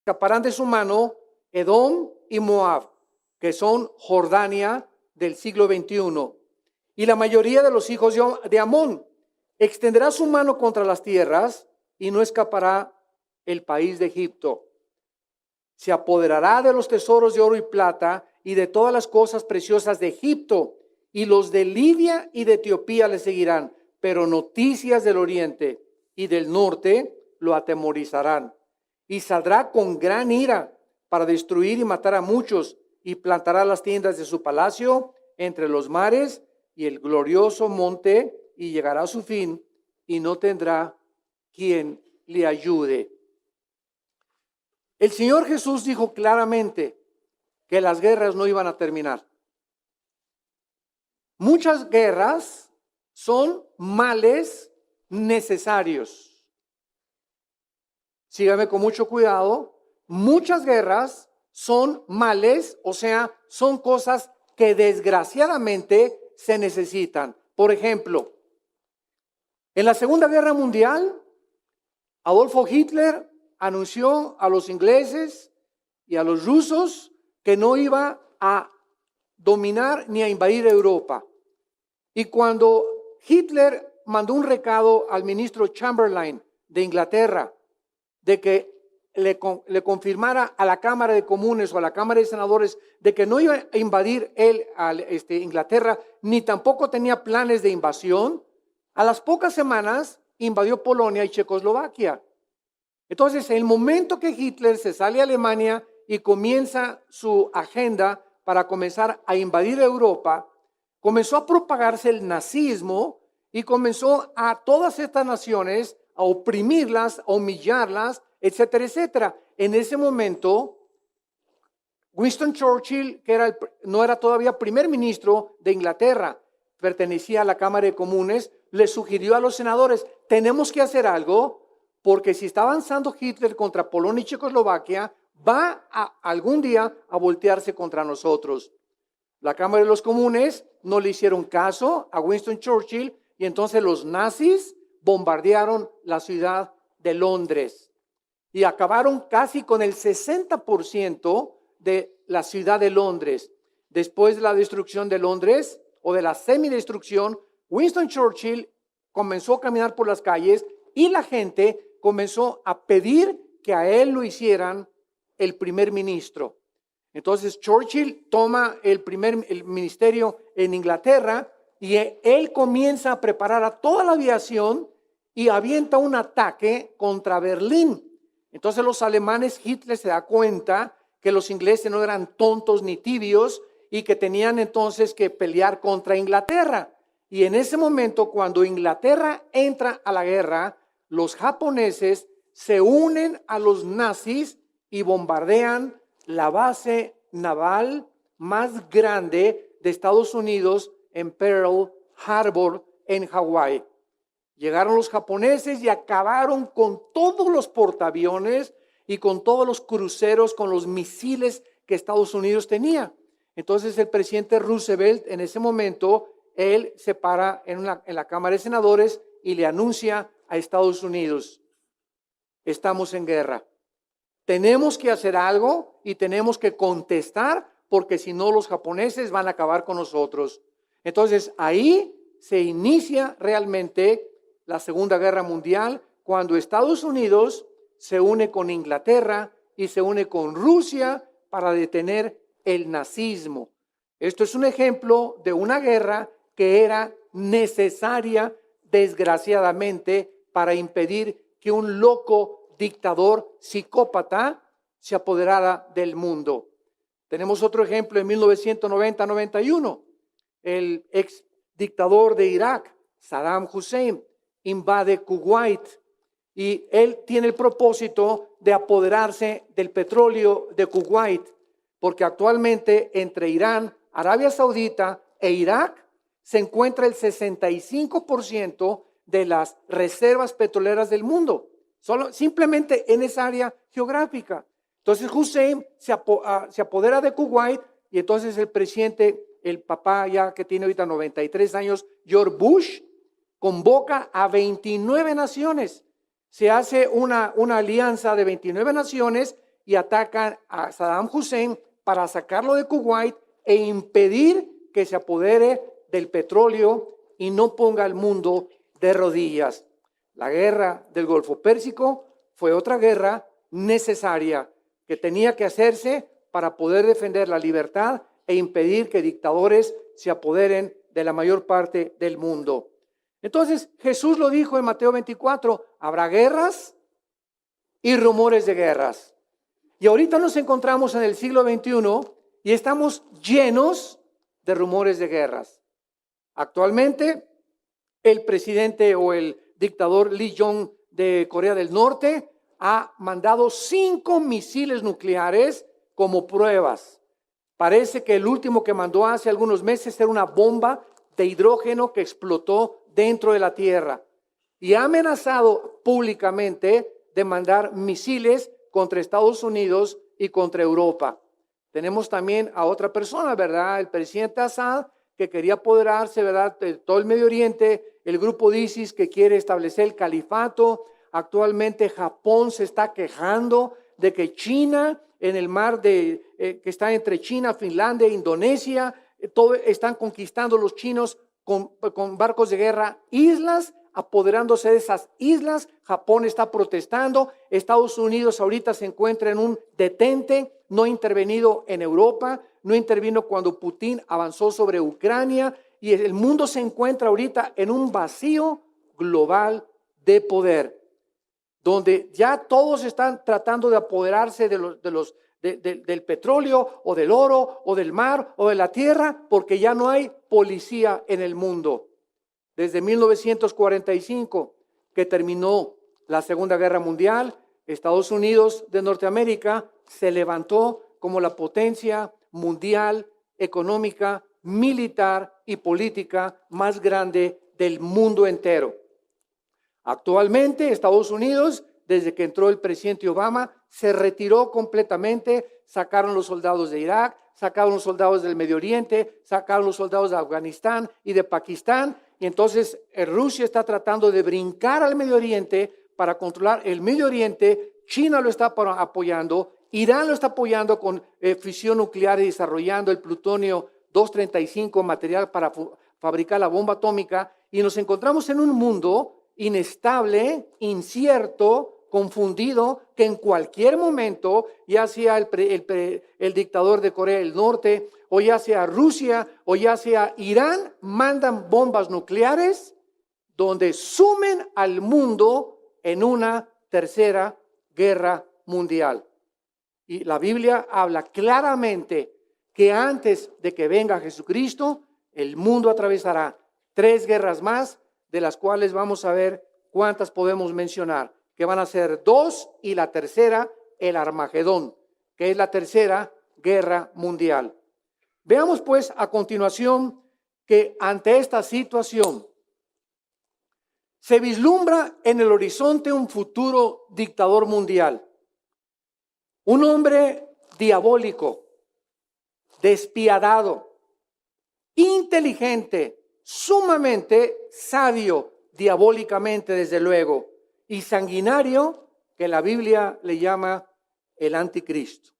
escaparán de su mano Edom y Moab, que son Jordania del siglo XXI. Y la mayoría de los hijos de Amón extenderá su mano contra las tierras y no escapará el país de Egipto. Se apoderará de los tesoros de oro y plata y de todas las cosas preciosas de Egipto, y los de Libia y de Etiopía le seguirán, pero noticias del oriente y del norte lo atemorizarán. Y saldrá con gran ira para destruir y matar a muchos, y plantará las tiendas de su palacio entre los mares y el glorioso monte, y llegará a su fin, y no tendrá quien le ayude. El Señor Jesús dijo claramente que las guerras no iban a terminar. Muchas guerras son males necesarios. Sígame con mucho cuidado. Muchas guerras son males, o sea, son cosas que desgraciadamente se necesitan. Por ejemplo, en la Segunda Guerra Mundial, Adolfo Hitler anunció a los ingleses y a los rusos que no iba a dominar ni a invadir Europa. Y cuando Hitler mandó un recado al ministro Chamberlain de Inglaterra de que le confirmara a la Cámara de Comunes o a la Cámara de Senadores de que no iba a invadir él a Inglaterra, ni tampoco tenía planes de invasión, a las pocas semanas invadió Polonia y Checoslovaquia. Entonces, en el momento que Hitler se sale a Alemania y comienza su agenda para comenzar a invadir Europa, comenzó a propagarse el nazismo y comenzó a todas estas naciones a oprimirlas, a humillarlas, etcétera, etcétera. En ese momento, Winston Churchill, que no era todavía primer ministro de Inglaterra, pertenecía a la Cámara de Comunes, le sugirió a los senadores, tenemos que hacer algo, porque si está avanzando Hitler contra Polonia y Checoslovaquia, va algún día a voltearse contra nosotros. La Cámara de los Comunes no le hicieron caso a Winston Churchill y entonces los nazis bombardearon la ciudad de Londres y acabaron casi con el 60% de la ciudad de Londres. Después de la destrucción de Londres o de la semidestrucción, Winston Churchill comenzó a caminar por las calles y la gente comenzó a pedir que a él lo hicieran el primer ministro. Entonces Churchill toma el ministerio en Inglaterra y él comienza a preparar a toda la aviación y avienta un ataque contra Berlín. Entonces los alemanes, Hitler se da cuenta que los ingleses no eran tontos ni tibios y que tenían entonces que pelear contra Inglaterra. Y en ese momento, cuando Inglaterra entra a la guerra, los japoneses se unen a los nazis y bombardean la base naval más grande de Estados Unidos en Pearl Harbor, en Hawái. Llegaron los japoneses y acabaron con todos los portaaviones y con todos los cruceros, con los misiles que Estados Unidos tenía. Entonces el presidente Roosevelt, en ese momento, él se para en la Cámara de Senadores y le anuncia a Estados Unidos, estamos en guerra. Tenemos que hacer algo y tenemos que contestar porque si no los japoneses van a acabar con nosotros. Entonces ahí se inicia realmente la Segunda Guerra Mundial cuando Estados Unidos se une con Inglaterra y se une con Rusia para detener el nazismo. Esto es un ejemplo de una guerra que era necesaria, desgraciadamente, para impedir que un loco dictador psicópata se apoderara del mundo. Tenemos otro ejemplo en 1990-91. El ex dictador de Irak, Saddam Hussein, invade Kuwait y él tiene el propósito de apoderarse del petróleo de Kuwait, porque actualmente entre Irán, Arabia Saudita e Irak se encuentra el 65% de las reservas petroleras del mundo, simplemente en esa área geográfica. Entonces Hussein se apodera de Kuwait y entonces el presidente, el papá ya que tiene ahorita 93 años, George Bush, convoca a 29 naciones. Se hace una alianza de 29 naciones y atacan a Saddam Hussein para sacarlo de Kuwait e impedir que se apodere del petróleo y no ponga al mundo de rodillas. La guerra del Golfo Pérsico fue otra guerra necesaria que tenía que hacerse para poder defender la libertad e impedir que dictadores se apoderen de la mayor parte del mundo. Entonces Jesús lo dijo en Mateo 24, habrá guerras y rumores de guerras. Y ahorita nos encontramos en el siglo XXI y estamos llenos de rumores de guerras. Actualmente, el presidente o el dictador Lee Jong de Corea del Norte ha mandado 5 misiles nucleares como pruebas. Parece que el último que mandó hace algunos meses era una bomba de hidrógeno que explotó dentro de la Tierra. Y ha amenazado públicamente de mandar misiles contra Estados Unidos y contra Europa. Tenemos también a otra persona, ¿verdad? El presidente Assad, que quería apoderarse, ¿verdad?, de todo el Medio Oriente, el grupo de ISIS que quiere establecer el califato. Actualmente Japón se está quejando de que China, en el mar que está entre China, Finlandia e Indonesia, están conquistando los chinos con barcos de guerra islas, apoderándose de esas islas. Japón está protestando. Estados Unidos ahorita se encuentra en un detente, no ha intervenido en Europa, no intervino cuando Putin avanzó sobre Ucrania, y el mundo se encuentra ahorita en un vacío global de poder, donde ya todos están tratando de apoderarse del petróleo o del oro o del mar o de la tierra, porque ya no hay policía en el mundo. Desde 1945, que terminó la Segunda Guerra Mundial, Estados Unidos de Norteamérica se levantó como la potencia mundial, económica, militar y política más grande del mundo entero. Actualmente, Estados Unidos, desde que entró el presidente Obama, se retiró completamente. Sacaron los soldados de Irak, sacaron los soldados del Medio Oriente, sacaron los soldados de Afganistán y de Pakistán. Y entonces Rusia está tratando de brincar al Medio Oriente para controlar el Medio Oriente. China lo está apoyando, Irán lo está apoyando con fisión nuclear y desarrollando el plutonio 235, material para fabricar la bomba atómica. Y nos encontramos en un mundo inestable, incierto, confundido, que en cualquier momento, ya sea el dictador de Corea del Norte, o ya sea Rusia, o ya sea Irán, mandan bombas nucleares donde sumen al mundo en una tercera guerra mundial. Y la Biblia habla claramente que antes de que venga Jesucristo, el mundo atravesará 3 guerras más, de las cuales vamos a ver cuántas podemos mencionar, que van a ser 2, y la tercera, el Armagedón, que es la tercera guerra mundial. Veamos pues a continuación que ante esta situación se vislumbra en el horizonte un futuro dictador mundial, un hombre diabólico, despiadado, inteligente, sumamente sabio, diabólicamente desde luego, y sanguinario, que la Biblia le llama el anticristo,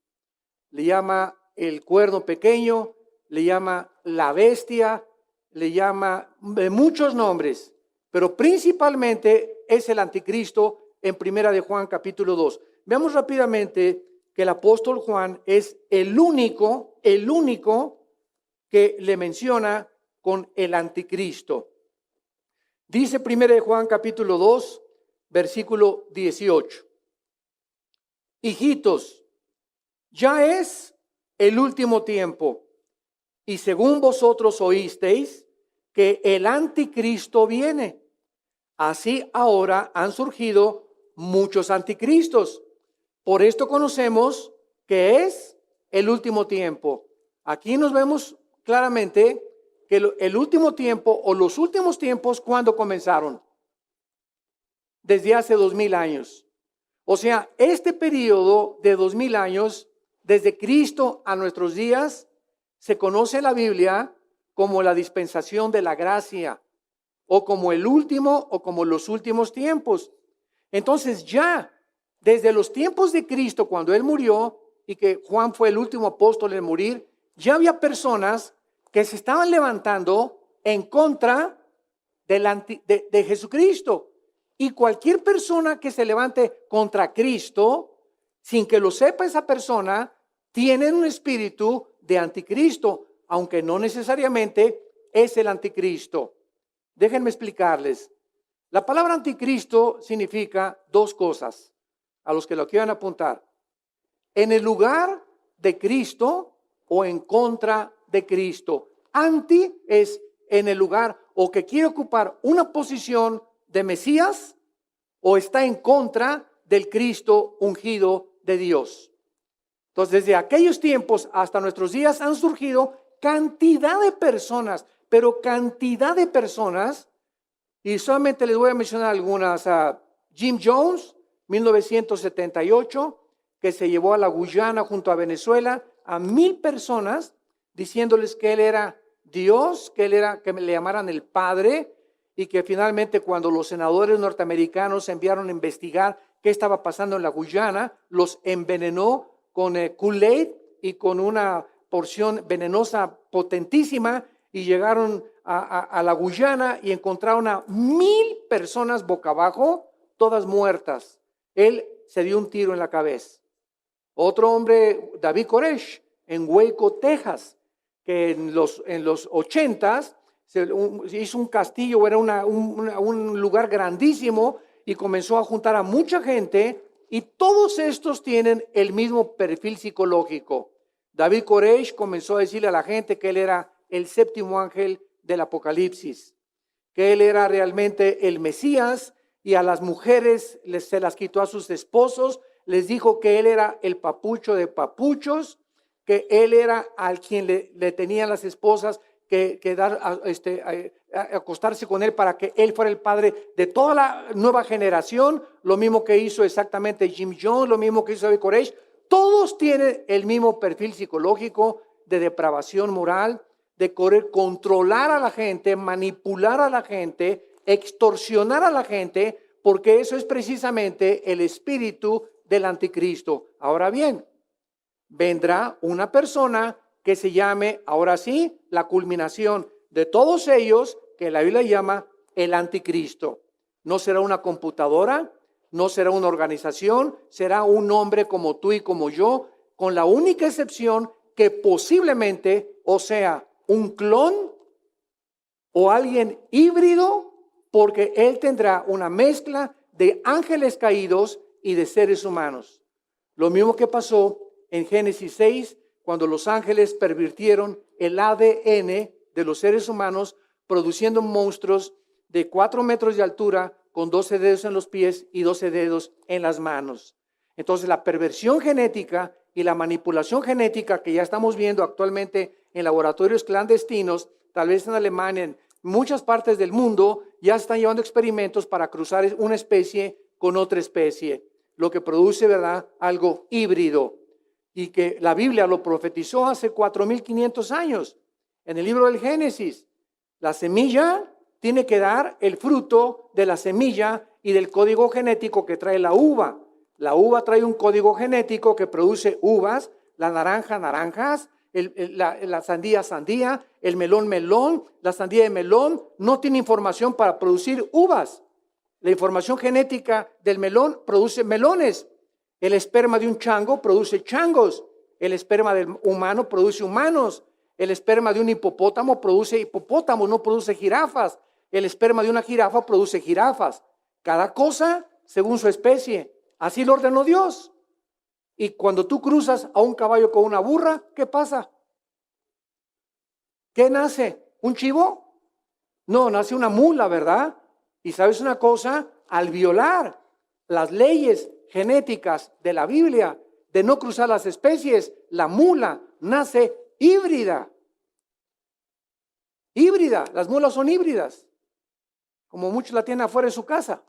le llama el cuerno pequeño, le llama la bestia, le llama de muchos nombres, pero principalmente es el anticristo en Primera de Juan capítulo 2. Veamos rápidamente que el apóstol Juan es el único que le menciona con el anticristo. Dice Primera de Juan capítulo 2, versículo 18. Hijitos, ya es el último tiempo, y según vosotros oísteis que el anticristo viene, así ahora han surgido muchos anticristos. Por esto conocemos que es el último tiempo. Aquí nos vemos claramente que el último tiempo o los últimos tiempos, ¿cuándo comenzaron? Desde hace 2000 años. O sea, este periodo de 2000 años, desde Cristo a nuestros días, se conoce en la Biblia como la dispensación de la gracia, o como el último o como los últimos tiempos. Entonces ya desde los tiempos de Cristo, cuando Él murió, y que Juan fue el último apóstol en morir, ya había personas que se estaban levantando en contra de Jesucristo. Y cualquier persona que se levante contra Cristo, sin que lo sepa esa persona, tiene un espíritu de anticristo, aunque no necesariamente es el anticristo. Déjenme explicarles. La palabra anticristo significa dos cosas, a los que lo quieran apuntar. En el lugar de Cristo o en contra de Cristo. Anti es en el lugar o que quiere ocupar una posición de Mesías o está en contra del Cristo ungido de Dios. Entonces, desde aquellos tiempos hasta nuestros días han surgido cantidad de personas, pero cantidad de personas, y solamente les voy a mencionar algunas. Jim Jones, 1978, que se llevó a la Guyana junto a Venezuela a 1,000 personas, diciéndoles que él era Dios, que le llamaran el Padre, y que finalmente cuando los senadores norteamericanos enviaron a investigar qué estaba pasando en la Guyana, los envenenó con Kool-Aid y con una porción venenosa potentísima, y llegaron a la Guyana y encontraron a 1,000 personas boca abajo, todas muertas. Él se dio un tiro en la cabeza. Otro hombre, David Koresh, en Waco, Texas, que en los 80s hizo un castillo, era un lugar grandísimo, y comenzó a juntar a mucha gente, y todos estos tienen el mismo perfil psicológico. David Koresh comenzó a decirle a la gente que él era el séptimo ángel del Apocalipsis, que él era realmente el Mesías, y a las mujeres se las quitó a sus esposos, les dijo que él era el papucho de papuchos, que él era al quien le tenían las esposas que acostarse con él para que él fuera el padre de toda la nueva generación. Lo mismo que hizo exactamente Jim Jones, lo mismo que hizo David Koresh. Todos tienen el mismo perfil psicológico de depravación moral, de querer controlar a la gente, manipular a la gente, extorsionar a la gente, porque eso es precisamente el espíritu del anticristo. Ahora bien, vendrá una persona que se llame, ahora sí, la culminación de todos ellos, que la Biblia llama el anticristo. No será una computadora, no será una organización, será un hombre como tú y como yo, con la única excepción que posiblemente, o sea, un clon o alguien híbrido, porque él tendrá una mezcla de ángeles caídos y de seres humanos. Lo mismo que pasó en Génesis 6, cuando los ángeles pervirtieron el ADN de los seres humanos, produciendo monstruos de 4 metros de altura, con 12 dedos en los pies y 12 dedos en las manos. Entonces, la perversión genética y la manipulación genética que ya estamos viendo actualmente en laboratorios clandestinos, tal vez en Alemania, en muchas partes del mundo, ya están llevando experimentos para cruzar una especie con otra especie, lo que produce, ¿verdad?, algo híbrido, y que la Biblia lo profetizó hace 4,500 años en el libro del Génesis. La semilla tiene que dar el fruto de la semilla y del código genético que trae la uva. La uva trae un código genético que produce uvas, la naranja, naranjas, la sandía, sandía, el melón, melón. La sandía de melón no tiene información para producir uvas. La información genética del melón produce melones. El esperma de un chango produce changos. El esperma del humano produce humanos. El esperma de un hipopótamo produce hipopótamos, no produce jirafas. El esperma de una jirafa produce jirafas. Cada cosa según su especie. Así lo ordenó Dios. Y cuando tú cruzas a un caballo con una burra, ¿qué pasa? ¿Qué nace? ¿Un chivo? No, nace una mula, ¿verdad? Y sabes una cosa, al violar las leyes genéticas de la Biblia, de no cruzar las especies, la mula nace híbrida. Híbrida, las mulas son híbridas, como muchos la tienen afuera de su casa.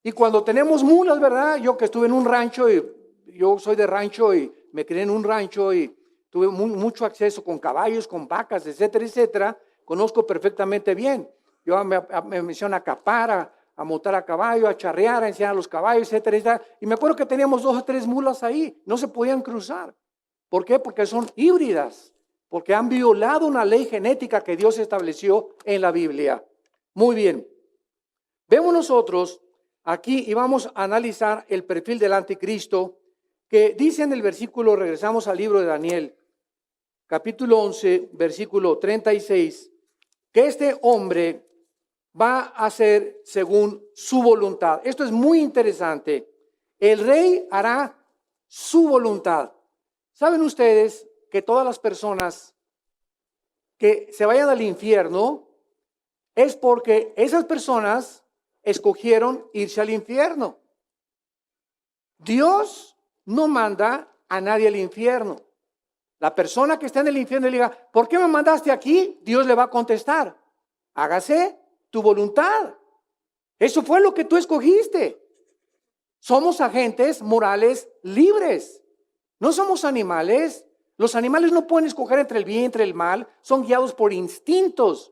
Y cuando tenemos mulas, ¿verdad? Yo que estuve en un rancho, y yo soy de rancho y me crié en un rancho y tuve mucho acceso con caballos, con vacas, etcétera, etcétera. Conozco perfectamente bien. Yo me menciono a capar, a montar a caballo, a charrear, a enseñar a los caballos, etcétera, etcétera. Y me acuerdo que teníamos 2 o 3 mulas ahí, no se podían cruzar. ¿Por qué? Porque son híbridas, porque han violado una ley genética que Dios estableció en la Biblia. Muy bien. Vemos nosotros aquí y vamos a analizar el perfil del anticristo que dice en el versículo, regresamos al libro de Daniel, capítulo 11, versículo 36, que este hombre va a hacer según su voluntad. Esto es muy interesante. El rey hará su voluntad. ¿Saben ustedes que todas las personas que se vayan al infierno es porque esas personas escogieron irse al infierno? Dios no manda a nadie al infierno. La persona que está en el infierno y le diga, ¿por qué me mandaste aquí? Dios le va a contestar, hágase tu voluntad. Eso fue lo que tú escogiste. Somos agentes morales libres. No somos animales. Los animales no pueden escoger entre el bien y entre el mal. Son guiados por instintos.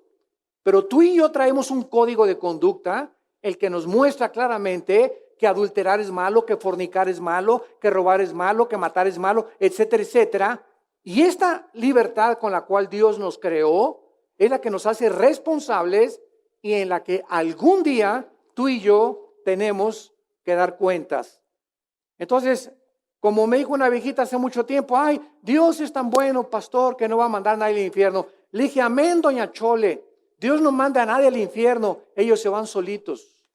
Pero tú y yo traemos un código de conducta, el que nos muestra claramente que adulterar es malo, que fornicar es malo, que robar es malo, que matar es malo, etcétera, etcétera. Y esta libertad con la cual Dios nos creó es la que nos hace responsables y en la que algún día tú y yo tenemos que dar cuentas. Entonces, como me dijo una viejita hace mucho tiempo, ay, Dios es tan bueno, pastor, que no va a mandar a nadie al infierno. Le dije, amén, doña Chole, Dios no manda a nadie al infierno, ellos se van solitos.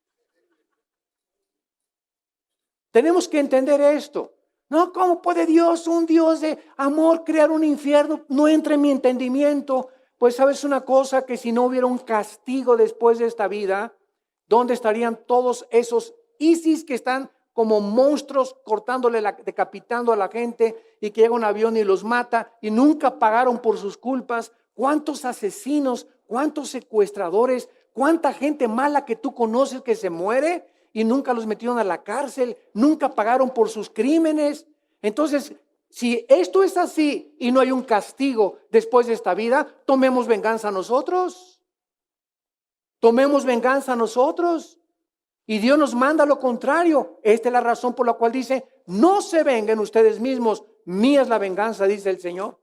Tenemos que entender esto. No, ¿cómo puede Dios, un Dios de amor, crear un infierno? No entra en mi entendimiento. Pues sabes una cosa, que si no hubiera un castigo después de esta vida, ¿dónde estarían todos esos ISIS que están como monstruos decapitando a la gente y que llega un avión y los mata y nunca pagaron por sus culpas? ¿Cuántos asesinos, cuántos secuestradores, cuánta gente mala que tú conoces que se muere y nunca los metieron a la cárcel, nunca pagaron por sus crímenes? Entonces, si esto es así y no hay un castigo después de esta vida, tomemos venganza nosotros. Tomemos venganza nosotros. Y Dios nos manda lo contrario. Esta es la razón por la cual dice, no se vengan ustedes mismos, mía es la venganza, dice el Señor.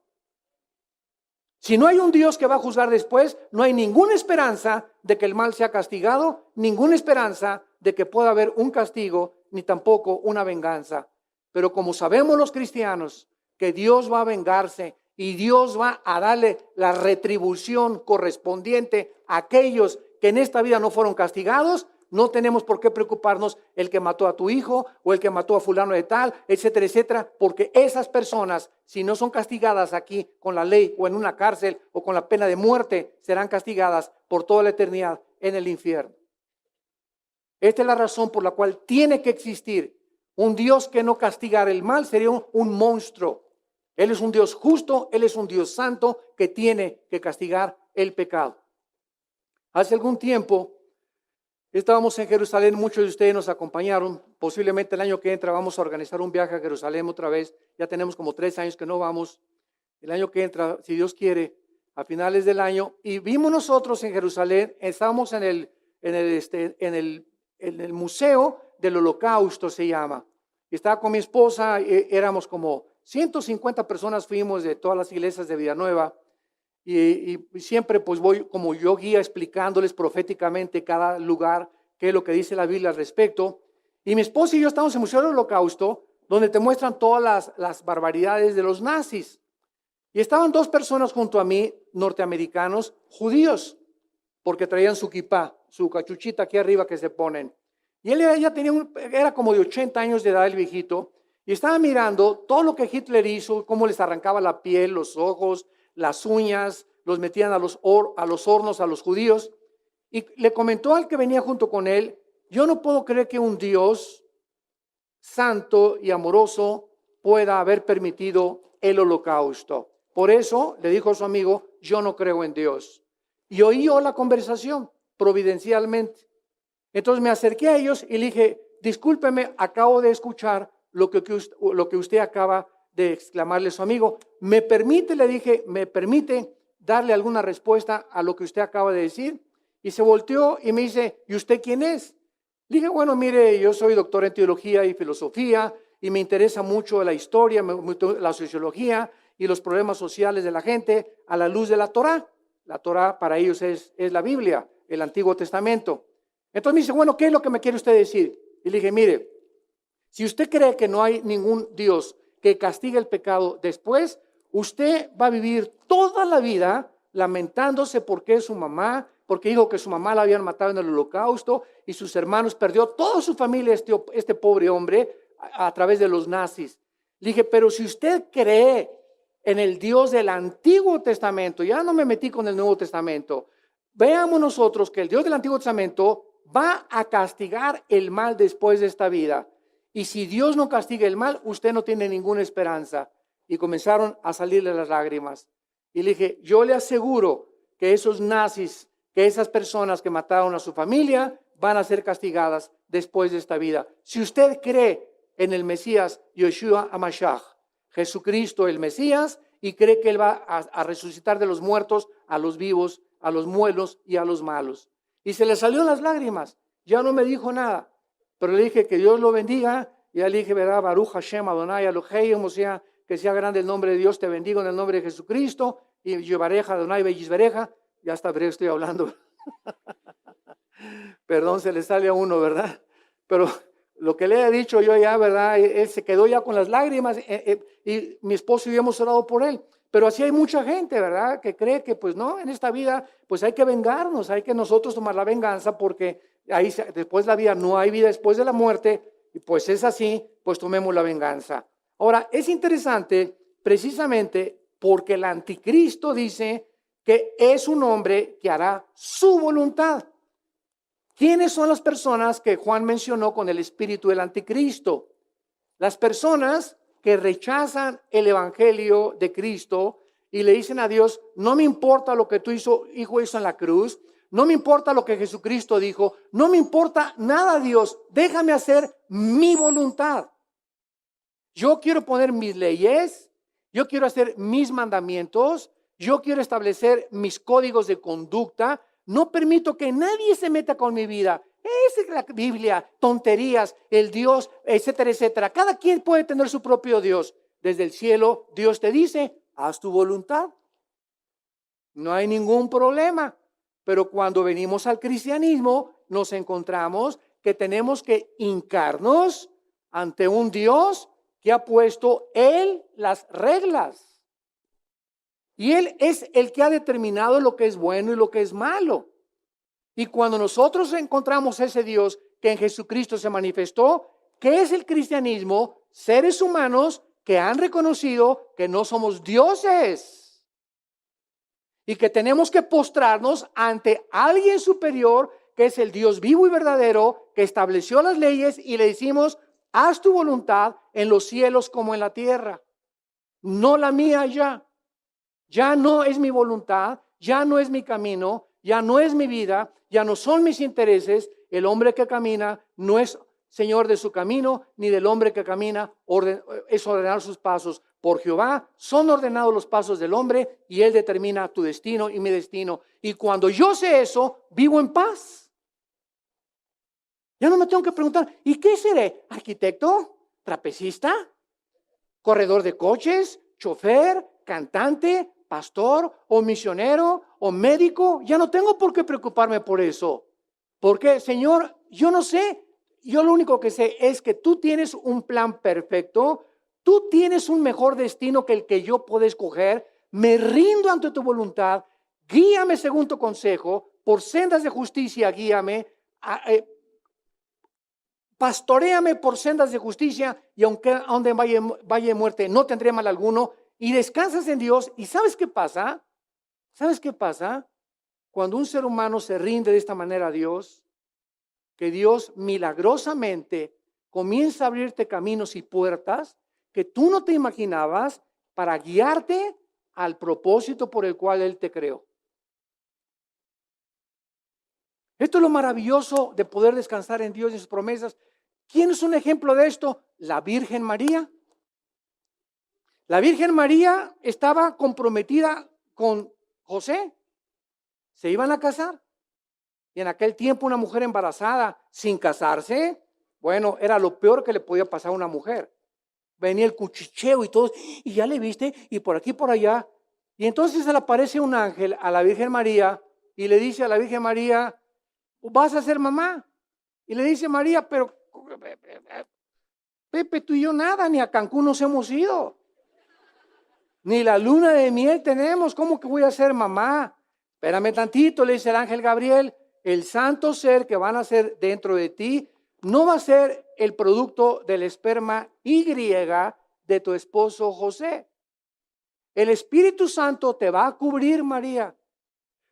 Si no hay un Dios que va a juzgar después, no hay ninguna esperanza de que el mal sea castigado, ninguna esperanza de que pueda haber un castigo, ni tampoco una venganza. Pero como sabemos los cristianos que Dios va a vengarse y Dios va a darle la retribución correspondiente a aquellos que en esta vida no fueron castigados, no tenemos por qué preocuparnos el que mató a tu hijo o el que mató a fulano de tal, etcétera, etcétera, porque esas personas, si no son castigadas aquí con la ley o en una cárcel o con la pena de muerte, serán castigadas por toda la eternidad en el infierno. Esta es la razón por la cual tiene que existir un Dios que no castigara el mal, sería un monstruo. Él es un Dios justo, Él es un Dios santo que tiene que castigar el pecado. Hace algún tiempo estábamos en Jerusalén, muchos de ustedes nos acompañaron, posiblemente el año que entra vamos a organizar un viaje a Jerusalén otra vez, ya tenemos como 3 años que no vamos, el año que entra, si Dios quiere, a finales del año, y vimos nosotros en Jerusalén, estábamos en el Museo del Holocausto se llama, estaba con mi esposa, éramos como 150 personas, fuimos de todas las iglesias de Villanueva, y siempre pues voy como yo guía explicándoles proféticamente cada lugar, qué es lo que dice la Biblia al respecto. Y mi esposa y yo estamos en el Museo del Holocausto, donde te muestran todas las barbaridades de los nazis. Y estaban 2 personas junto a mí, norteamericanos, judíos, porque traían su kipá, su cachuchita aquí arriba que se ponen. Y él ya era como de 80 años de edad el viejito, y estaba mirando todo lo que Hitler hizo, cómo les arrancaba la piel, los ojos, las uñas, los metían a los hornos a los judíos. Y le comentó al que venía junto con él, yo no puedo creer que un Dios santo y amoroso pueda haber permitido el holocausto. Por eso le dijo a su amigo, yo no creo en Dios. Y oí yo la conversación providencialmente. Entonces me acerqué a ellos y le dije, discúlpeme, acabo de escuchar lo que usted acaba de exclamarle a su amigo. ¿Me permite, le dije, me permite darle alguna respuesta a lo que usted acaba de decir? Y se volteó y me dice, ¿y usted quién es? Le dije, bueno, mire, yo soy doctor en teología y filosofía y me interesa mucho la historia, la sociología y los problemas sociales de la gente a la luz de la Torá. La Torá para ellos es la Biblia, el Antiguo Testamento. Entonces me dice, bueno, ¿qué es lo que me quiere usted decir? Y le dije, mire, si usted cree que no hay ningún Dios que castigue el pecado después, usted va a vivir toda la vida lamentándose porque su mamá, porque dijo que su mamá la habían matado en el holocausto y sus hermanos, perdió toda su familia, este pobre hombre, a través de los nazis. Le dije, pero si usted cree en el Dios del Antiguo Testamento, ya no me metí con el Nuevo Testamento, veamos nosotros que el Dios del Antiguo Testamento va a castigar el mal después de esta vida. Y si Dios no castiga el mal, usted no tiene ninguna esperanza. Y comenzaron a salirle las lágrimas. Y le dije, yo le aseguro que esos nazis, que esas personas que mataron a su familia, van a ser castigadas después de esta vida. Si usted cree en el Mesías, Yeshua HaMashiach, Jesucristo el Mesías, y cree que Él va a resucitar de los muertos a los vivos, a los buenos y a los malos. Y se le salieron las lágrimas. Ya no me dijo nada. Pero le dije que Dios lo bendiga. Y ya le dije, ¿verdad? Baruch Hashem Adonai Elohim, o sea, que sea grande el nombre de Dios, te bendigo en el nombre de Jesucristo. Y Yevareja Adonai Beyisbereja. Ya hasta hebreo estoy hablando. Perdón, se le sale a uno, ¿verdad? Pero lo que le he dicho yo ya, ¿verdad? Él se quedó ya con las lágrimas y mi esposo y yo hemos orado por él. Pero así hay mucha gente, ¿verdad? Que cree que pues no, en esta vida pues hay que vengarnos, hay que nosotros tomar la venganza porque ahí después de la vida no hay vida después de la muerte y pues es así, pues tomemos la venganza. Ahora, es interesante precisamente porque el anticristo dice que es un hombre que hará su voluntad. ¿Quiénes son las personas que Juan mencionó con el espíritu del anticristo? Las personas que rechazan el evangelio de Cristo y le dicen a Dios, no me importa lo que tu hijo hizo en la cruz, no me importa lo que Jesucristo dijo, no me importa nada, Dios, déjame hacer mi voluntad. Yo quiero poner mis leyes, yo quiero hacer mis mandamientos, yo quiero establecer mis códigos de conducta, no permito que nadie se meta con mi vida. Esa es la Biblia, tonterías, el Dios, etcétera, etcétera. Cada quien puede tener su propio Dios. Desde el cielo, Dios te dice, haz tu voluntad. No hay ningún problema. Pero cuando venimos al cristianismo, nos encontramos que tenemos que hincarnos ante un Dios que ha puesto Él las reglas. Y Él es el que ha determinado lo que es bueno y lo que es malo. Y cuando nosotros encontramos ese Dios que en Jesucristo se manifestó, ¿qué es el cristianismo? Seres humanos que han reconocido que no somos dioses y que tenemos que postrarnos ante alguien superior que es el Dios vivo y verdadero que estableció las leyes y le decimos, haz tu voluntad en los cielos como en la tierra, no la mía ya. Ya no es mi voluntad, ya no es mi camino, ya no es mi vida, ya no son mis intereses. El hombre que camina no es señor de su camino, ni del hombre que camina es ordenar sus pasos. Por Jehová son ordenados los pasos del hombre y Él determina tu destino y mi destino. Y cuando yo sé eso, vivo en paz. Ya no me tengo que preguntar, ¿y qué seré? ¿Arquitecto? ¿Trapecista? ¿Corredor de coches? ¿Chofer? ¿Cantante? ¿Pastor? ¿O misionero? ¿O médico? Ya no tengo por qué preocuparme por eso. Porque, Señor, yo no sé. Yo lo único que sé es que tú tienes un plan perfecto. Tú tienes un mejor destino que el que yo puedo escoger. Me rindo ante tu voluntad. Guíame según tu consejo. Por sendas de justicia, guíame. Pastoréame por sendas de justicia y aunque a donde vaya de muerte no tendré mal alguno. Y descansas en Dios. ¿Y sabes qué pasa? ¿Sabes qué pasa? Cuando un ser humano se rinde de esta manera a Dios, que Dios milagrosamente comienza a abrirte caminos y puertas que tú no te imaginabas para guiarte al propósito por el cual Él te creó. Esto es lo maravilloso de poder descansar en Dios y sus promesas. ¿Quién es un ejemplo de esto? La Virgen María. La Virgen María estaba comprometida con José. Se iban a casar. Y en aquel tiempo una mujer embarazada sin casarse, bueno, era lo peor que le podía pasar a una mujer. Venía el cuchicheo y todo, y ya le viste, y por aquí, por allá. Y entonces se le aparece un ángel a la Virgen María y le dice a la Virgen María, vas a ser mamá. Y le dice María, pero Pepe, tú y yo nada, ni a Cancún nos hemos ido. Ni la luna de miel tenemos, ¿cómo que voy a ser mamá? Espérame tantito, le dice el ángel Gabriel, el santo ser que van a ser dentro de ti no va a ser el producto del esperma Y de tu esposo José. El Espíritu Santo te va a cubrir, María,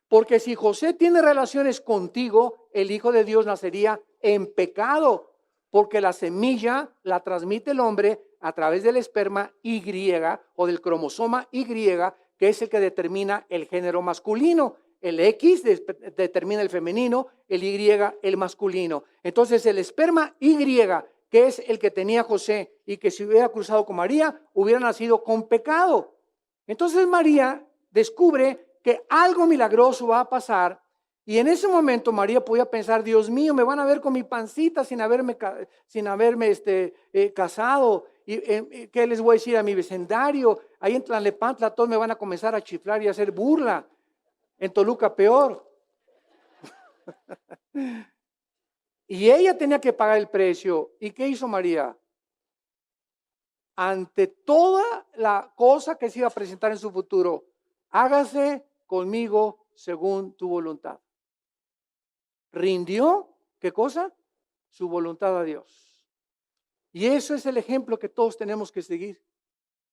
porque si José tiene relaciones contigo, el Hijo de Dios nacería en pecado, porque la semilla la transmite el hombre a través del esperma Y o del cromosoma Y, que es el que determina el género masculino. El X determina el femenino, el Y el masculino. Entonces el esperma Y, que es el que tenía José y que si hubiera cruzado con María, hubiera nacido con pecado. Entonces María descubre que algo milagroso va a pasar. Y en ese momento María podía pensar, Dios mío, me van a ver con mi pancita sin haberme casado. ¿Y qué les voy a decir a mi vecindario? Ahí en Tlalnepantla todos me van a comenzar a chiflar y a hacer burla. En Toluca peor. Y ella tenía que pagar el precio. ¿Y qué hizo María? Ante toda la cosa que se iba a presentar en su futuro, hágase conmigo según tu voluntad. Rindió, ¿qué cosa? Su voluntad a Dios. Y eso es el ejemplo que todos tenemos que seguir.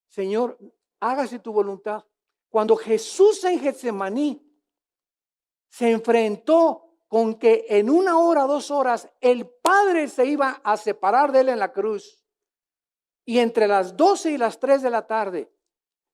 Señor, hágase tu voluntad. Cuando Jesús en Getsemaní se enfrentó con que en 1 hora, 2 horas, el Padre se iba a separar de él en la cruz. Y entre las 12 y las 3 de la tarde,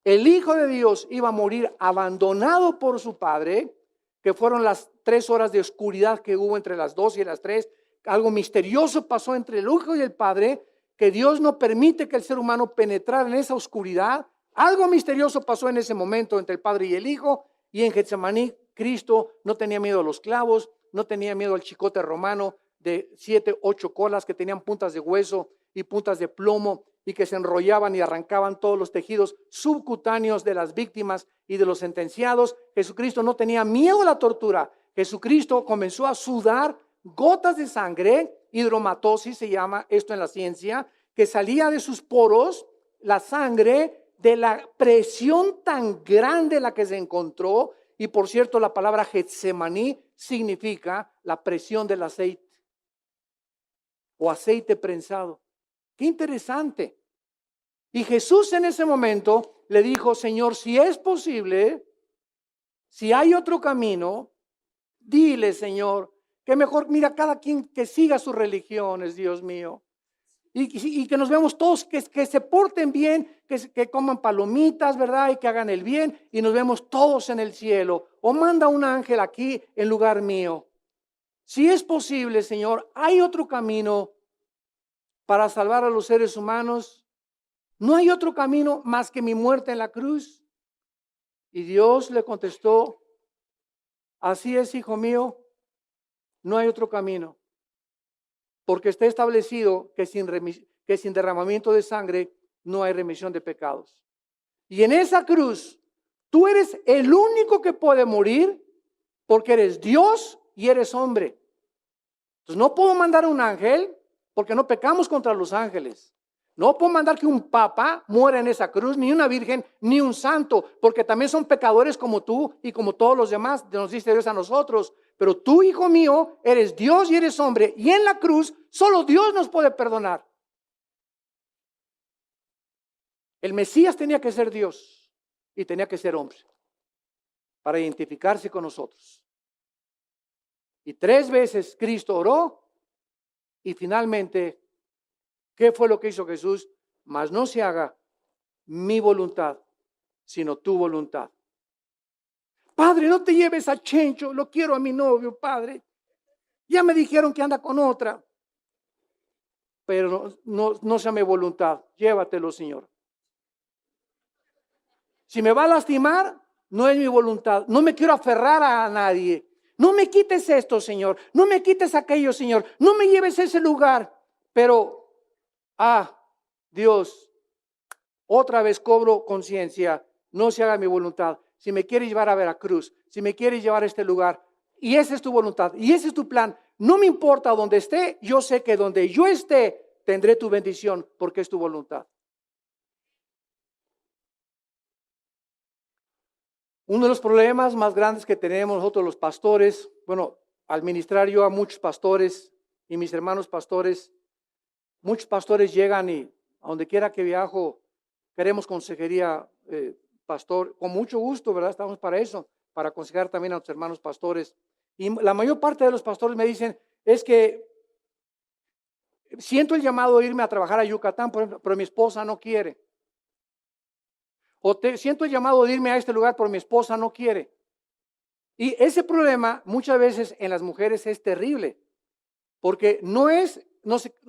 el Hijo de Dios iba a morir abandonado por su Padre, que fueron las 3 horas de oscuridad que hubo entre las 12 y las 3. Algo misterioso pasó entre el Hijo y el Padre, que Dios no permite que el ser humano penetrara en esa oscuridad. Algo misterioso pasó en ese momento entre el Padre y el Hijo, y en Getsemaní Cristo no tenía miedo a los clavos, no tenía miedo al chicote romano de 7, 8 colas que tenían puntas de hueso y puntas de plomo y que se enrollaban y arrancaban todos los tejidos subcutáneos de las víctimas y de los sentenciados. Jesucristo no tenía miedo a la tortura. Jesucristo comenzó a sudar gotas de sangre, hidromatosis se llama esto en la ciencia, que salía de sus poros la sangre de la presión tan grande en la que se encontró. Y por cierto, la palabra Getsemaní significa la presión del aceite o aceite prensado. Qué interesante. Y Jesús en ese momento le dijo, Señor, si es posible, si hay otro camino, dile, Señor, que mejor, mira, cada quien que siga sus religiones, Dios mío. Y que nos vemos todos, que se porten bien, que coman palomitas, ¿verdad? Y que hagan el bien y nos vemos todos en el cielo. O manda un ángel aquí en lugar mío. Si es posible, Señor, hay otro camino para salvar a los seres humanos. No hay otro camino más que mi muerte en la cruz. Y Dios le contestó, así es, hijo mío, no hay otro camino. Porque está establecido que sin derramamiento de sangre no hay remisión de pecados. Y en esa cruz, tú eres el único que puede morir porque eres Dios y eres hombre. Entonces no puedo mandar a un ángel porque no pecamos contra los ángeles. No puedo mandar que un papa muera en esa cruz, ni una virgen, ni un santo, porque también son pecadores como tú y como todos los demás, nos dice Dios a nosotros. Pero tú, hijo mío, eres Dios y eres hombre, y en la cruz solo Dios nos puede perdonar. El Mesías tenía que ser Dios y tenía que ser hombre para identificarse con nosotros. Y 3 veces Cristo oró y finalmente, ¿qué fue lo que hizo Jesús? Mas no se haga mi voluntad, sino tu voluntad. Padre, no te lleves a Chencho, lo quiero a mi novio, Padre. Ya me dijeron que anda con otra. Pero no sea mi voluntad, llévatelo, Señor. Si me va a lastimar, no es mi voluntad. No me quiero aferrar a nadie. No me quites esto, Señor. No me quites aquello, Señor. No me lleves a ese lugar. Pero, Dios, otra vez cobro conciencia. No se haga mi voluntad. Si me quieres llevar a Veracruz, si me quieres llevar a este lugar, y esa es tu voluntad, y ese es tu plan, no me importa dónde esté, yo sé que donde yo esté, tendré tu bendición, porque es tu voluntad. Uno de los problemas más grandes que tenemos nosotros los pastores, bueno, al ministrar yo a muchos pastores y mis hermanos pastores, muchos pastores llegan y a donde quiera que viajo, queremos consejería, pastor, con mucho gusto, ¿verdad? Estamos para eso, para aconsejar también a nuestros hermanos pastores. Y la mayor parte de los pastores me dicen, es que siento el llamado de irme a trabajar a Yucatán, por ejemplo, pero mi esposa no quiere. Siento el llamado de irme a este lugar, pero mi esposa no quiere. Y ese problema muchas veces en las mujeres es terrible, porque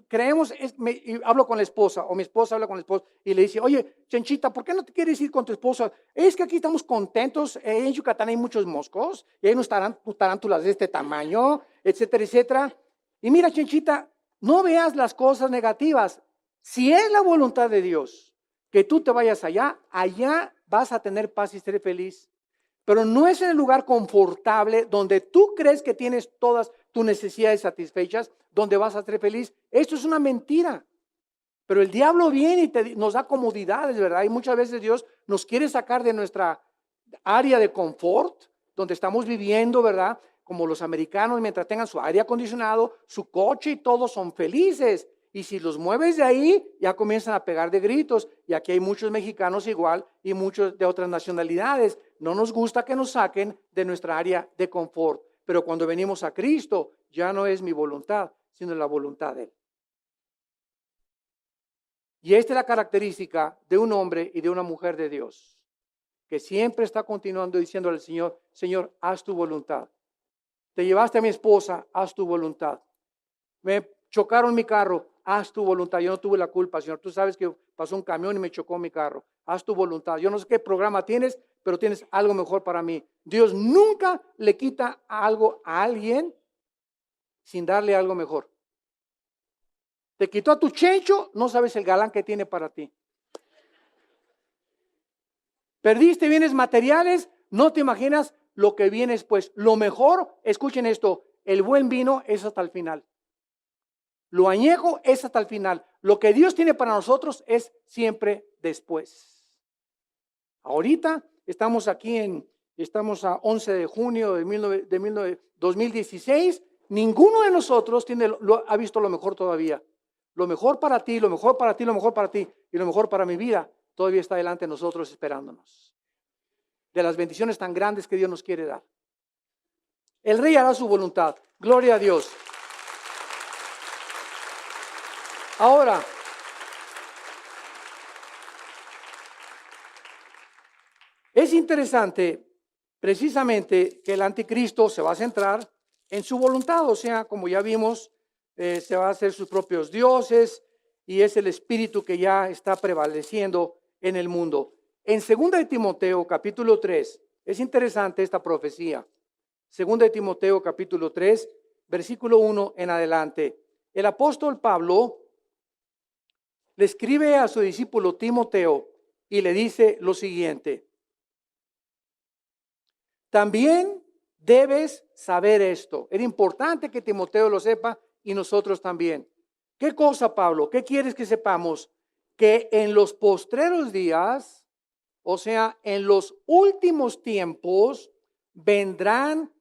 creemos, hablo con la esposa, o mi esposa habla con la esposa y le dice, oye, Chanchita, ¿por qué no te quieres ir con tu esposa? Es que aquí estamos contentos, en Yucatán hay muchos moscos, y hay unos tarántulas de este tamaño, etcétera, etcétera. Y mira, Chanchita, no veas las cosas negativas. Si es la voluntad de Dios que tú te vayas allá vas a tener paz y ser feliz. Pero no es en el lugar confortable donde tú crees que tienes todas tus necesidades satisfechas, donde vas a ser feliz. Esto es una mentira. Pero el diablo viene y nos da comodidades, ¿verdad? Y muchas veces Dios nos quiere sacar de nuestra área de confort, donde estamos viviendo, ¿verdad? Como los americanos, mientras tengan su aire acondicionado, su coche y todo, son felices. Y si los mueves de ahí, ya comienzan a pegar de gritos. Y aquí hay muchos mexicanos igual y muchos de otras nacionalidades. No nos gusta que nos saquen de nuestra área de confort. Pero cuando venimos a Cristo, ya no es mi voluntad, sino la voluntad de Él. Y esta es la característica de un hombre y de una mujer de Dios, que siempre está continuando diciéndole al Señor, Señor, haz tu voluntad. Te llevaste a mi esposa, haz tu voluntad. Me chocaron mi carro, haz tu voluntad. Yo no tuve la culpa, Señor. Tú sabes que pasó un camión y me chocó mi carro. Haz tu voluntad. Yo no sé qué programa tienes, pero tienes algo mejor para mí. Dios nunca le quita algo a alguien sin darle algo mejor. Te quitó a tu chencho, no sabes el galán que tiene para ti. Perdiste bienes materiales, no te imaginas lo que viene después. Lo mejor, escuchen esto, el buen vino es hasta el final. Lo añejo es hasta el final. Lo que Dios tiene para nosotros es siempre después. Ahorita estamos estamos a 11 de junio de 2016. Ninguno de nosotros ha visto lo mejor todavía. Lo mejor para ti, lo mejor para ti, lo mejor para ti y lo mejor para mi vida todavía está delante de nosotros esperándonos. De las bendiciones tan grandes que Dios nos quiere dar. El Rey hará su voluntad. Gloria a Dios. Ahora, es interesante precisamente que el anticristo se va a centrar en su voluntad, o sea, como ya vimos, se va a hacer sus propios dioses y es el espíritu que ya está prevaleciendo en el mundo. En 2 de Timoteo capítulo 3, es interesante esta profecía. 2 de Timoteo capítulo 3, versículo 1 en adelante. El apóstol Pablo le escribe a su discípulo Timoteo y le dice lo siguiente. También debes saber esto. Era importante que Timoteo lo sepa y nosotros también. ¿Qué cosa, Pablo? ¿Qué quieres que sepamos? Que en los postreros días, o sea, en los últimos tiempos, vendrán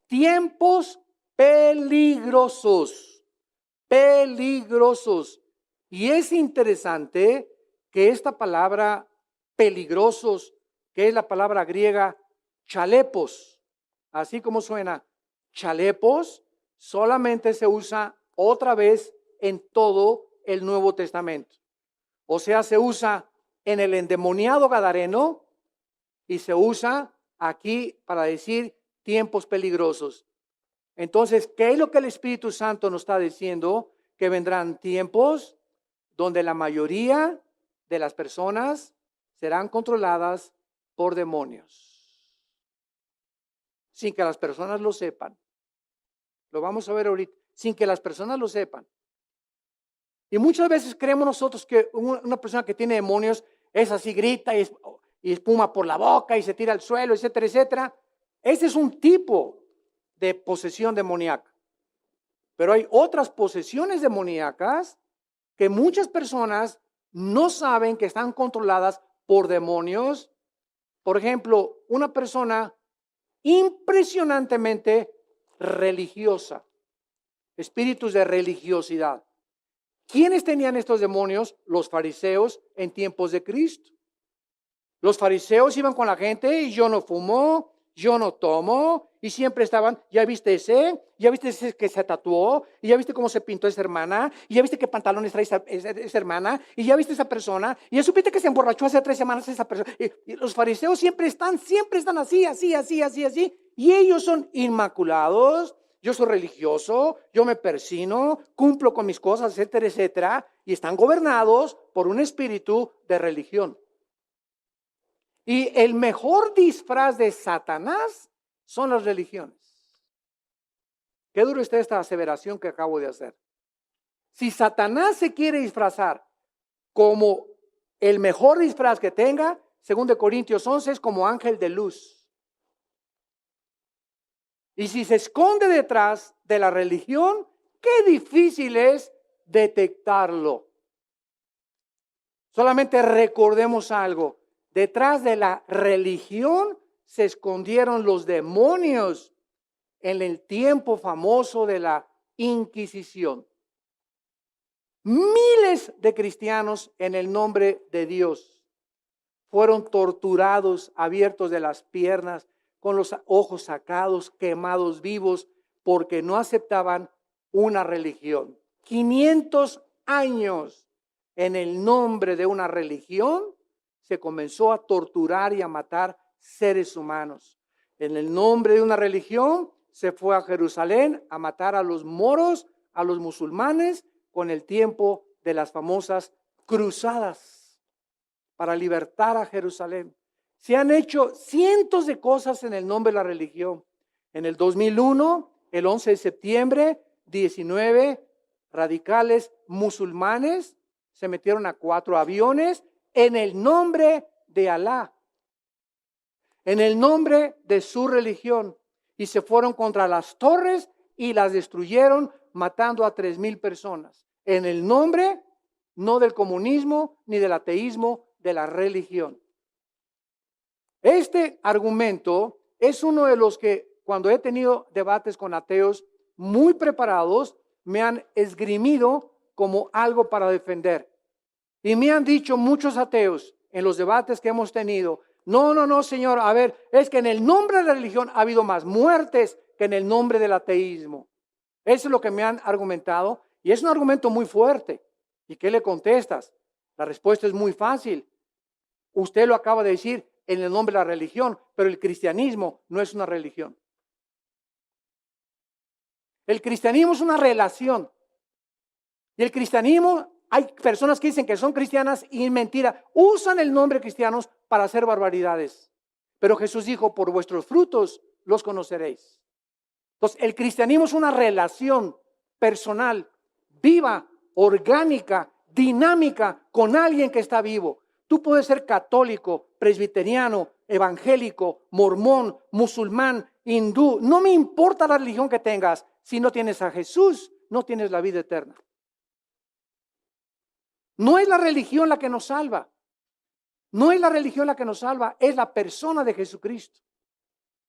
tiempos peligrosos. Peligrosos. Y es interesante que esta palabra peligrosos, que es la palabra griega chalepos, así como suena, chalepos, solamente se usa otra vez en todo el Nuevo Testamento. O sea, se usa en el endemoniado gadareno y se usa aquí para decir tiempos peligrosos. Entonces, ¿qué es lo que el Espíritu Santo nos está diciendo? Que vendrán tiempos donde la mayoría de las personas serán controladas por demonios. sin que las personas lo sepan. Lo vamos a ver ahorita, sin que las personas lo sepan. Y muchas veces creemos nosotros que una persona que tiene demonios es así, grita y espuma por la boca y se tira al suelo, etcétera, etcétera. Ese es un tipo de posesión demoníaca. Pero hay otras posesiones demoníacas que muchas personas no saben que están controladas por demonios. Por ejemplo, una persona impresionantemente religiosa, espíritus de religiosidad. ¿Quiénes tenían estos demonios? Los fariseos en tiempos de Cristo. Los fariseos iban con la gente y yo no fumo, yo no tomo, y siempre estaban, ya viste ese que se tatuó, y ya viste cómo se pintó esa hermana, y ya viste qué pantalones trae esa hermana, y ya viste esa persona, y ya supiste que se emborrachó hace 3 semanas esa persona. Y los fariseos siempre están así, y ellos son inmaculados. Yo soy religioso, yo me persino, cumplo con mis cosas, etcétera, etcétera, y están gobernados por un espíritu de religión. Y el mejor disfraz de Satanás son las religiones. Qué duro está esta aseveración que acabo de hacer. Si Satanás se quiere disfrazar como el mejor disfraz que tenga, según de Corintios 11, es como ángel de luz. Y si se esconde detrás de la religión, qué difícil es detectarlo. Solamente recordemos algo. Detrás de la religión se escondieron los demonios en el tiempo famoso de la Inquisición. Miles de cristianos en el nombre de Dios fueron torturados, abiertos de las piernas, con los ojos sacados, quemados vivos, porque no aceptaban una religión. 500 años en el nombre de una religión se comenzó a torturar y a matar seres humanos. En el nombre de una religión se fue a Jerusalén a matar a los moros, a los musulmanes, con el tiempo de las famosas cruzadas para libertar a Jerusalén. Se han hecho cientos de cosas en el nombre de la religión. En el 2001, el 11 de septiembre, 19 radicales musulmanes se metieron a 4 aviones en el nombre de Alá, en el nombre de su religión, y se fueron contra las torres y las destruyeron, matando a 3,000 personas. En el nombre no del comunismo ni del ateísmo, de la religión. Este argumento es uno de los que, cuando he tenido debates con ateos muy preparados, me han esgrimido como algo para defender. Y me han dicho muchos ateos en los debates que hemos tenido: no, señor, a ver, es que en el nombre de la religión ha habido más muertes que en el nombre del ateísmo. Eso es lo que me han argumentado, y es un argumento muy fuerte. ¿Y qué le contestas? La respuesta es muy fácil. Usted lo acaba de decir, en el nombre de la religión, pero el cristianismo no es una religión. El cristianismo es una relación. Y el cristianismo, hay personas que dicen que son cristianas y es mentira, usan el nombre cristianos para hacer barbaridades. Pero Jesús dijo: por vuestros frutos los conoceréis. Entonces, el cristianismo es una relación personal, viva, orgánica, dinámica, con alguien que está vivo. Tú puedes ser católico, presbiteriano, evangélico, mormón, musulmán, hindú. No me importa la religión que tengas. Si no tienes a Jesús, no tienes la vida eterna. No es la religión la que nos salva. No es la religión la que nos salva, es la persona de Jesucristo.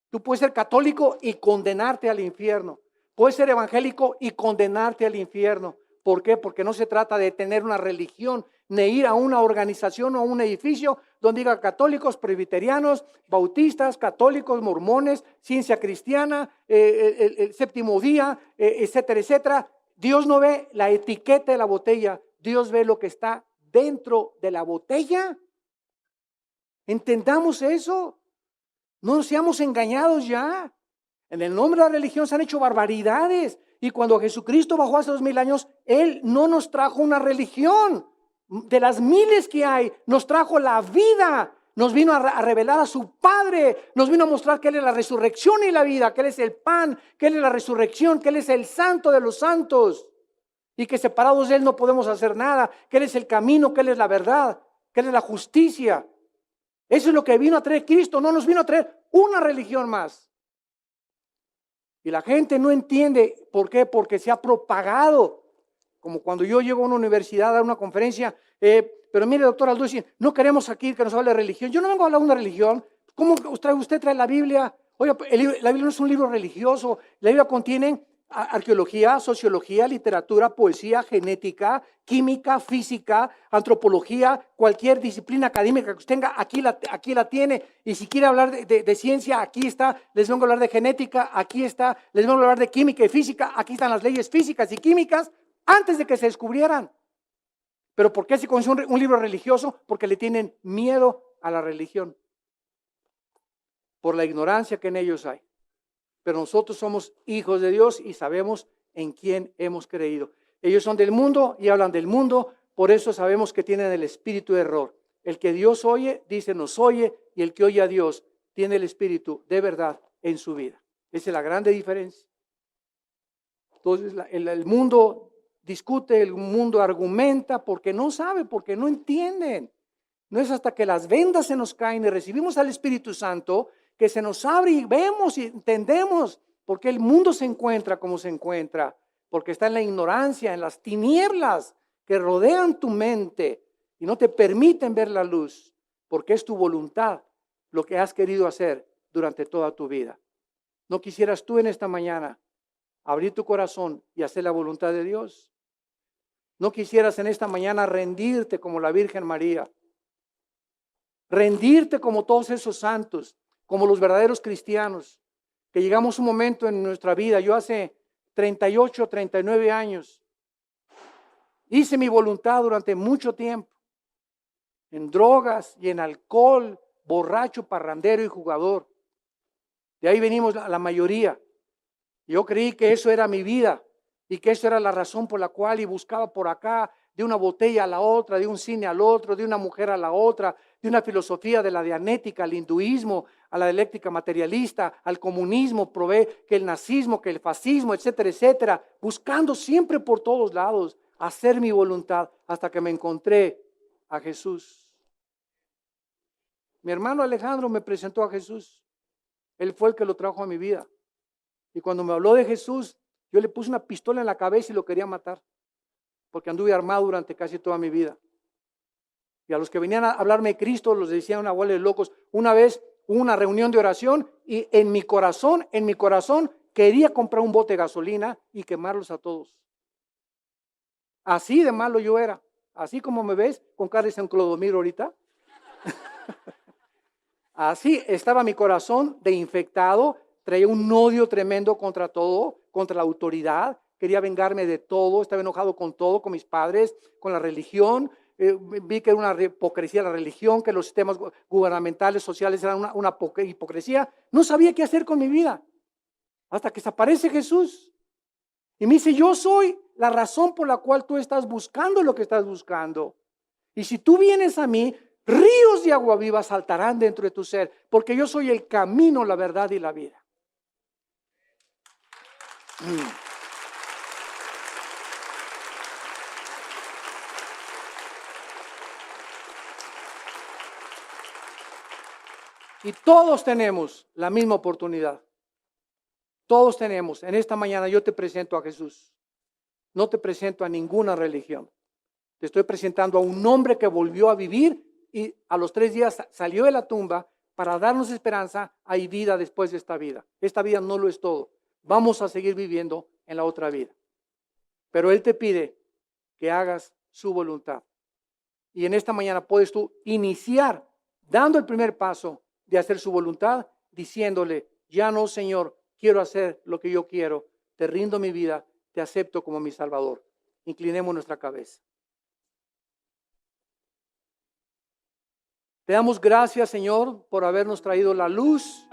Tú puedes ser católico y condenarte al infierno. Puedes ser evangélico y condenarte al infierno. ¿Por qué? Porque no se trata de tener una religión, ni ir a una organización o a un edificio donde diga católicos, presbiterianos, bautistas, católicos, mormones, ciencia cristiana, el séptimo día, etcétera, etcétera. Dios no ve la etiqueta de la botella, Dios ve lo que está dentro de la botella. Entendamos eso. No seamos engañados ya. En el nombre de la religión se han hecho barbaridades. Y cuando Jesucristo bajó hace 2000 años, Él no nos trajo una religión. De las miles que hay, nos trajo la vida. nos vino a revelar a su Padre, nos vino a mostrar que Él es la resurrección y la vida, que Él es el pan, que Él es la resurrección, que Él es el santo de los santos y que separados de Él no podemos hacer nada, que Él es el camino, que Él es la verdad, que Él es la justicia. Eso es lo que vino a traer Cristo, no nos vino a traer una religión más. Y la gente no entiende por qué, porque se ha propagado. Como cuando yo llego a una universidad a dar una conferencia, pero mire, doctor Alducin, no queremos aquí que nos hable de religión. Yo no vengo a hablar de una religión. ¿Cómo usted trae la Biblia? Oiga, la Biblia no es un libro religioso. La Biblia contiene arqueología, sociología, literatura, poesía, genética, química, física, antropología, cualquier disciplina académica que usted tenga, aquí la tiene. Y si quiere hablar de ciencia, aquí está. Les vengo a hablar de genética, aquí está. Les vengo a hablar de química y física, aquí están las leyes físicas y químicas antes de que se descubrieran. ¿Pero por qué se conoce un libro religioso? Porque le tienen miedo a la religión, por la ignorancia que en ellos hay. Pero nosotros somos hijos de Dios y sabemos en quién hemos creído. Ellos son del mundo y hablan del mundo, por eso sabemos que tienen el espíritu de error. El que Dios oye, dice nos oye, y el que oye a Dios tiene el espíritu de verdad en su vida. Esa es la grande diferencia. Entonces el mundo discute, el mundo argumenta porque no sabe, porque no entienden. No es hasta que las vendas se nos caen y recibimos al Espíritu Santo que se nos abre y vemos y entendemos por qué el mundo se encuentra como se encuentra, porque está en la ignorancia, en las tinieblas que rodean tu mente y no te permiten ver la luz, porque es tu voluntad lo que has querido hacer durante toda tu vida. ¿No quisieras tú en esta mañana abrir tu corazón y hacer la voluntad de Dios? ¿No quisieras en esta mañana rendirte como la Virgen María? Rendirte como todos esos santos, como los verdaderos cristianos, que llegamos a un momento en nuestra vida. Yo hace 38, 39 años hice mi voluntad durante mucho tiempo, en drogas y en alcohol, borracho, parrandero y jugador. De ahí venimos la mayoría. Yo creí que eso era mi vida y que eso era la razón por la cual y buscaba por acá, de una botella a la otra, de un cine al otro, de una mujer a la otra, de una filosofía de la dianética al hinduismo, a la dialéctica materialista, al comunismo, probé que el nazismo, que el fascismo, etcétera, etcétera, buscando siempre por todos lados hacer mi voluntad hasta que me encontré a Jesús. Mi hermano Alejandro me presentó a Jesús. Él fue el que lo trajo a mi vida. Y cuando me habló de Jesús, yo le puse una pistola en la cabeza y lo quería matar, porque anduve armado durante casi toda mi vida. Y a los que venían a hablarme de Cristo, los decían una bola de locos. Una vez hubo una reunión de oración y en mi corazón, quería comprar un bote de gasolina y quemarlos a todos. Así de malo yo era. Así como me ves, con cara de San Clodomiro ahorita. Así estaba mi corazón de infectado. Traía un odio tremendo contra todo, contra la autoridad. Quería vengarme de todo. Estaba enojado con todo, con mis padres, con la religión. Vi que era una hipocresía la religión, que los sistemas gubernamentales, sociales eran una hipocresía. No sabía qué hacer con mi vida. Hasta que se aparece Jesús. Y me dice, yo soy la razón por la cual tú estás buscando lo que estás buscando. Y si tú vienes a mí, ríos de agua viva saltarán dentro de tu ser, porque yo soy el camino, la verdad y la vida. Y todos tenemos la misma oportunidad. Todos tenemos. En esta mañana yo te presento a Jesús. No te presento a ninguna religión. Te estoy presentando a un hombre que volvió a vivir y a los 3 días salió de la tumba para darnos esperanza. Hay vida después de esta vida. Esta vida no lo es todo. Vamos a seguir viviendo en la otra vida. Pero Él te pide que hagas su voluntad. Y en esta mañana puedes tú iniciar dando el primer paso de hacer su voluntad, diciéndole, ya no, Señor, quiero hacer lo que yo quiero. Te rindo mi vida, te acepto como mi Salvador. Inclinemos nuestra cabeza. Te damos gracias, Señor, por habernos traído la luz